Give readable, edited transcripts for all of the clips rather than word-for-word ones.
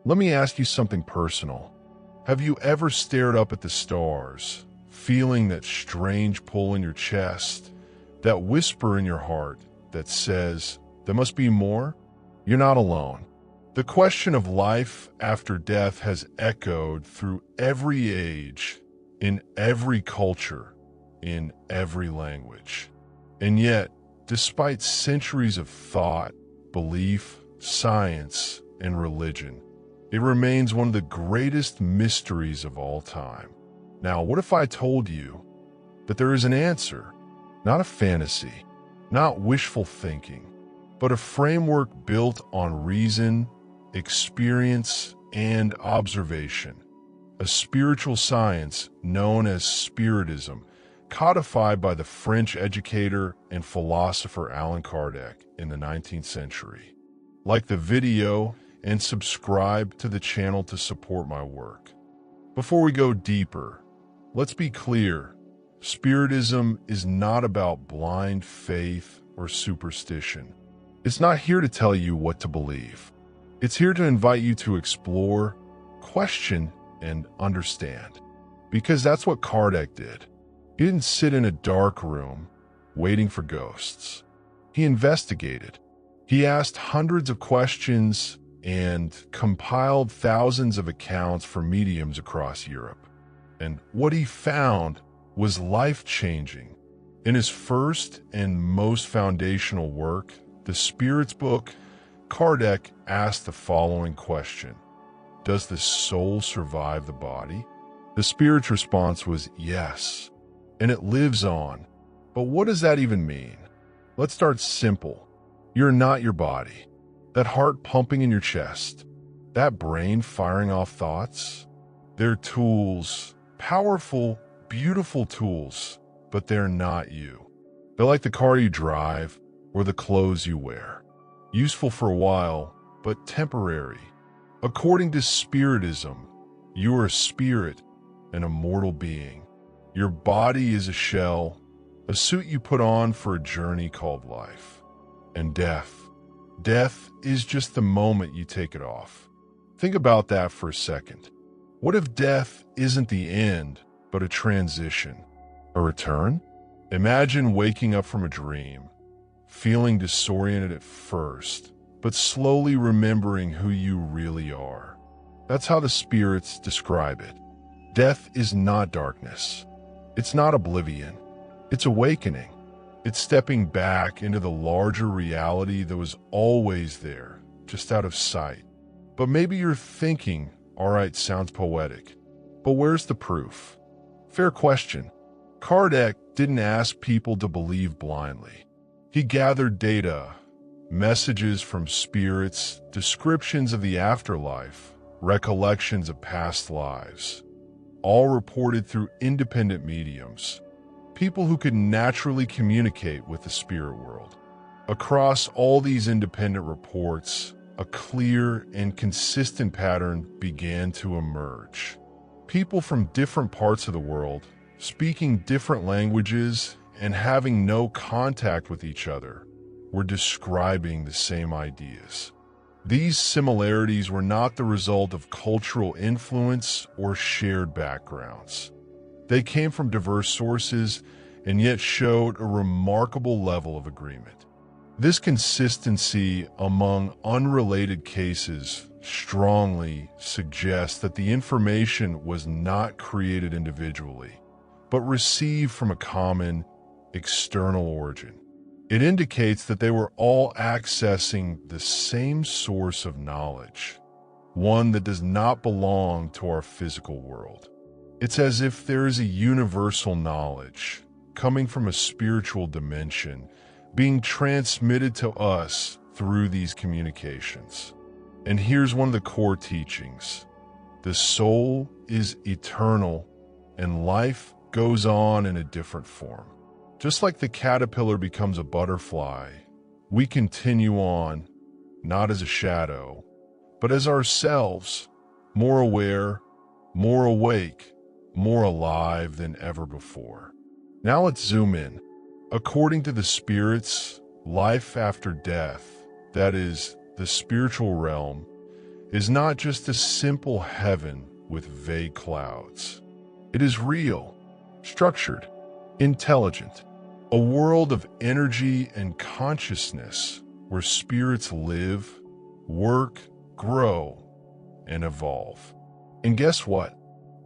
Let me ask you something personal. Have you ever stared up at the stars, feeling that strange pull in your chest, that whisper in your heart that says, there must be more? You're not alone. The question of life after death has echoed through every age, in every culture, in every language. And yet, despite centuries of thought, belief, science, and religion, it remains one of the greatest mysteries of all time. Now, what if I told you that there is an answer, not a fantasy, not wishful thinking, but a framework built on reason, experience, and observation, a spiritual science known as Spiritism, codified by the French educator and philosopher Allan Kardec in the 19th century. Like the video and subscribe to the channel to support my work. Before we go deeper, let's be clear. Spiritism is not about blind faith or superstition. It's not here to tell you what to believe. It's here to invite you to explore, question, and understand. Because that's what Kardec did. He didn't sit in a dark room waiting for ghosts. He investigated. He asked hundreds of questions and compiled thousands of accounts for mediums across Europe. And what he found was life-changing. In his first and most foundational work, the Spirit's Book, Kardec asked the following question: does the soul survive the body? The Spirit's response was yes, and it lives on. But what does that even mean? Let's start simple. You're not your body. That heart pumping in your chest, that brain firing off thoughts, they're tools, powerful, beautiful tools, but they're not you. They're like the car you drive or the clothes you wear. Useful for a while, but temporary. According to Spiritism, you are a spirit, an immortal being. Your body is a shell, a suit you put on for a journey called life. And death is just the moment you take it off. Think about that for a second. What if death isn't the end, but a transition, a return? Imagine waking up from a dream, feeling disoriented at first, but slowly remembering who you really are. That's how the spirits describe it. Death is not darkness. It's not oblivion. It's awakening. It's stepping back into the larger reality that was always there, just out of sight. But maybe you're thinking, all right, sounds poetic, but where's the proof? Fair question. Kardec didn't ask people to believe blindly. He gathered data, messages from spirits, descriptions of the afterlife, recollections of past lives, all reported through independent mediums, people who could naturally communicate with the spirit world. Across all these independent reports, a clear and consistent pattern began to emerge. People from different parts of the world, speaking different languages and having no contact with each other, were describing the same ideas. These similarities were not the result of cultural influence or shared backgrounds. They came from diverse sources and yet showed a remarkable level of agreement. This consistency among unrelated cases strongly suggests that the information was not created individually, but received from a common external origin. It indicates that they were all accessing the same source of knowledge, one that does not belong to our physical world. It's as if there is a universal knowledge coming from a spiritual dimension being transmitted to us through these communications. And here's one of the core teachings. The soul is eternal and life goes on in a different form. Just like the caterpillar becomes a butterfly, we continue on, not as a shadow, but as ourselves, more aware, more awake, more alive than ever before. Now let's zoom in. According to the spirits, life after death, that is, the spiritual realm, is not just a simple heaven with vague clouds. It is real, structured, intelligent, a world of energy and consciousness where spirits live, work, grow, and evolve. And guess what?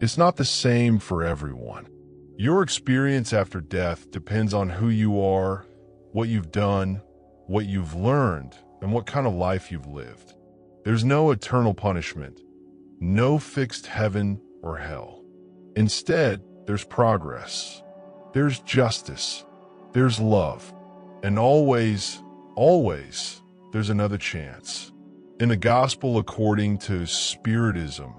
It's not the same for everyone. Your experience after death depends on who you are, what you've done, what you've learned, and what kind of life you've lived. There's no eternal punishment, no fixed heaven or hell. Instead, there's progress, there's justice, there's love, and always, there's another chance. In the Gospel according to Spiritism,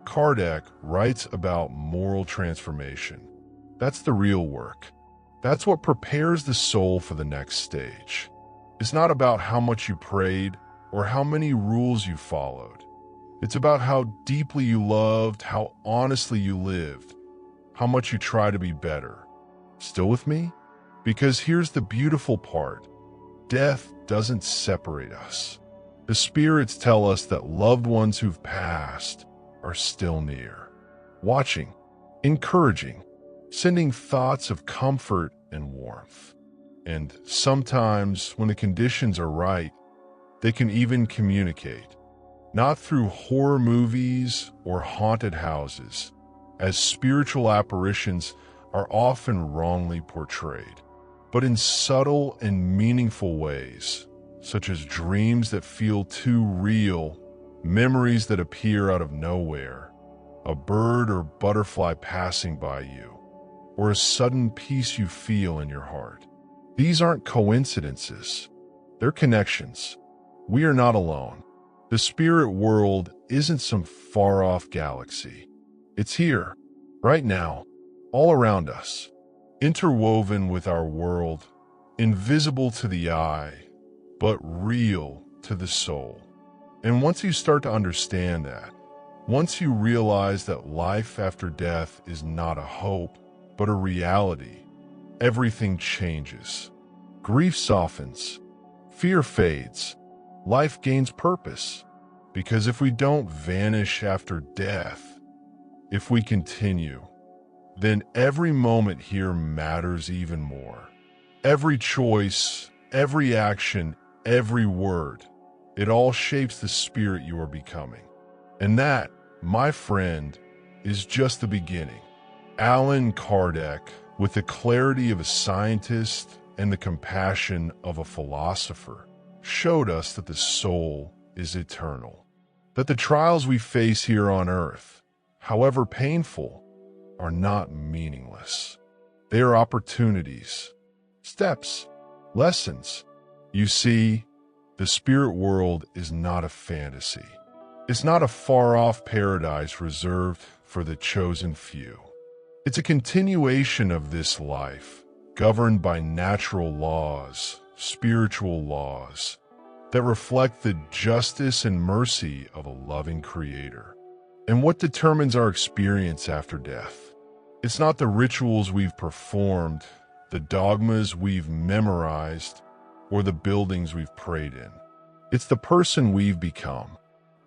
Kardec writes about moral transformation. That's the real work. That's what prepares the soul for the next stage. It's not about how much you prayed or how many rules you followed. It's about how deeply you loved, how honestly you lived, how much you try to be better. Still with me? Because here's the beautiful part. Death doesn't separate us. The spirits tell us that loved ones who've passed are still near, watching, encouraging, sending thoughts of comfort and warmth. And sometimes, when the conditions are right, they can even communicate, not through horror movies or haunted houses, as spiritual apparitions are often wrongly portrayed, but in subtle and meaningful ways, such as dreams that feel too real, memories that appear out of nowhere, a bird or butterfly passing by you, or a sudden peace you feel in your heart. These aren't coincidences, they're connections. We are not alone. The spirit world isn't some far-off galaxy. It's here, right now, all around us, interwoven with our world, invisible to the eye, but real to the soul. And once you start to understand that, once you realize that life after death is not a hope, but a reality, everything changes. Grief softens, fear fades, life gains purpose. Because if we don't vanish after death, if we continue, then every moment here matters even more. Every choice, every action, every word, it all shapes the spirit you are becoming. And that, my friend, is just the beginning. Allan Kardec, with the clarity of a scientist and the compassion of a philosopher, showed us that the soul is eternal, that the trials we face here on earth, however painful, are not meaningless. They are opportunities, steps, lessons. You see, the spirit world is not a fantasy. It's not a far-off paradise reserved for the chosen few. It's a continuation of this life, governed by natural laws, spiritual laws, that reflect the justice and mercy of a loving Creator. And what determines our experience after death? It's not the rituals we've performed, the dogmas we've memorized, or the buildings we've prayed in. It's the person we've become.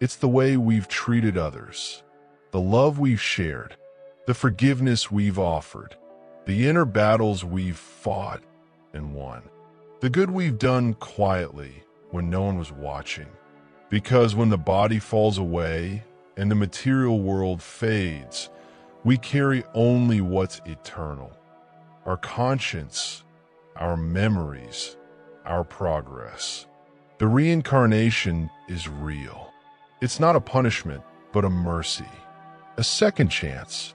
It's the way we've treated others, the love we've shared, the forgiveness we've offered, the inner battles we've fought and won, the good we've done quietly when no one was watching. Because when the body falls away and the material world fades, we carry only what's eternal: our conscience, our memories, our progress. The reincarnation is real. It's not a punishment, but a mercy, a second chance.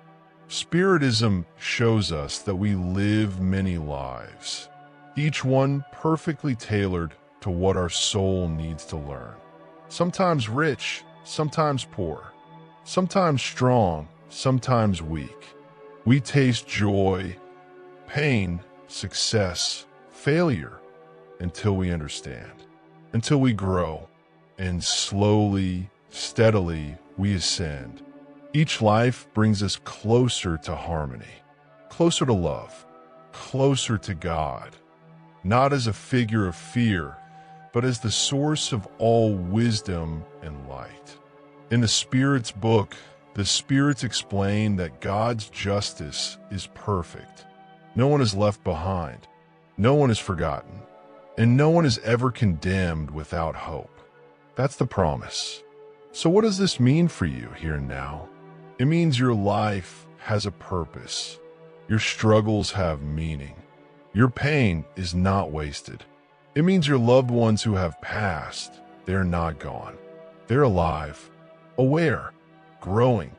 Spiritism shows us that we live many lives, each one perfectly tailored to what our soul needs to learn. Sometimes rich, sometimes poor, sometimes strong, sometimes weak. We taste joy, pain, success, failure, until we understand, until we grow, and slowly, steadily, we ascend. Each life brings us closer to harmony, closer to love, closer to God, not as a figure of fear, but as the source of all wisdom and light. In the Spirit's book, the Spirits explain that God's justice is perfect. No one is left behind, no one is forgotten, and no one is ever condemned without hope. That's the promise. So what does this mean for you here and now? It means your life has a purpose. Your struggles have meaning. Your pain is not wasted. It means your loved ones who have passed, they're not gone. They're alive, aware, growing,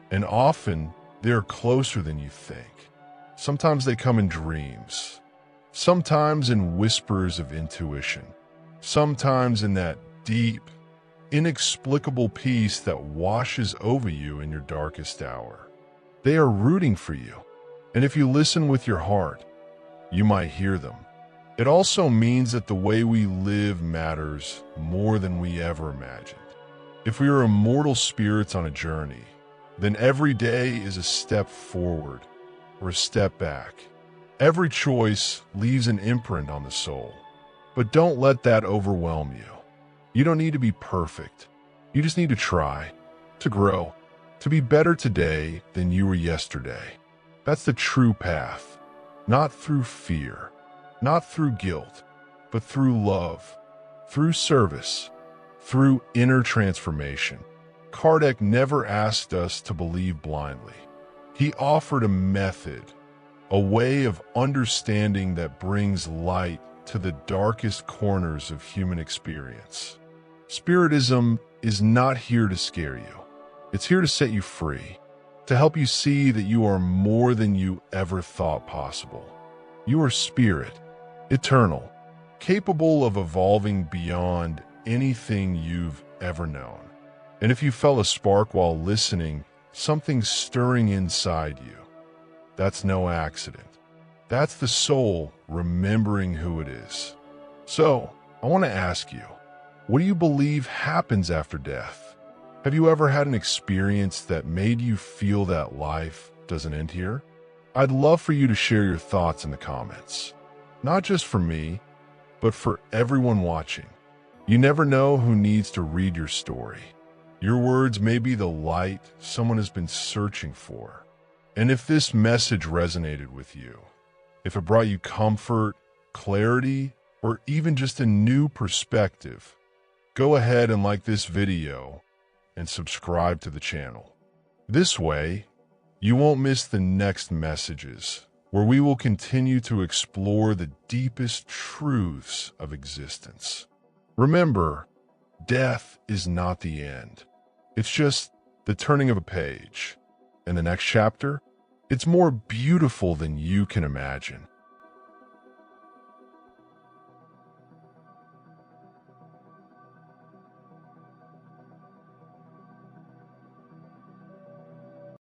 and often they're closer than you think. Sometimes they come in dreams, sometimes in whispers of intuition, sometimes in that deep, inexplicable peace that washes over you in your darkest hour. They are rooting for you, and if you listen with your heart, you might hear them. It also means that the way we live matters more than we ever imagined. If we are immortal spirits on a journey, then every day is a step forward or a step back. Every choice leaves an imprint on the soul. But don't let that overwhelm you. You don't need to be perfect. You just need to try, to grow, to be better today than you were yesterday. That's the true path, not through fear, not through guilt, but through love, through service, through inner transformation. Kardec never asked us to believe blindly. He offered a method, a way of understanding that brings light to the darkest corners of human experience. Spiritism is not here to scare you. It's here to set you free, to help you see that you are more than you ever thought possible. You are spirit, eternal, capable of evolving beyond anything you've ever known. And if you felt a spark while listening, something stirring inside you, that's no accident. That's the soul remembering who it is. So, I want to ask you, what do you believe happens after death? Have you ever had an experience that made you feel that life doesn't end here? I'd love for you to share your thoughts in the comments. Not just for me, but for everyone watching. You never know who needs to read your story. Your words may be the light someone has been searching for. And if this message resonated with you, if it brought you comfort, clarity, or even just a new perspective, go ahead and like this video and subscribe to the channel. This way, you won't miss the next messages where we will continue to explore the deepest truths of existence. Remember, death is not the end. It's just the turning of a page. And the next chapter, it's more beautiful than you can imagine.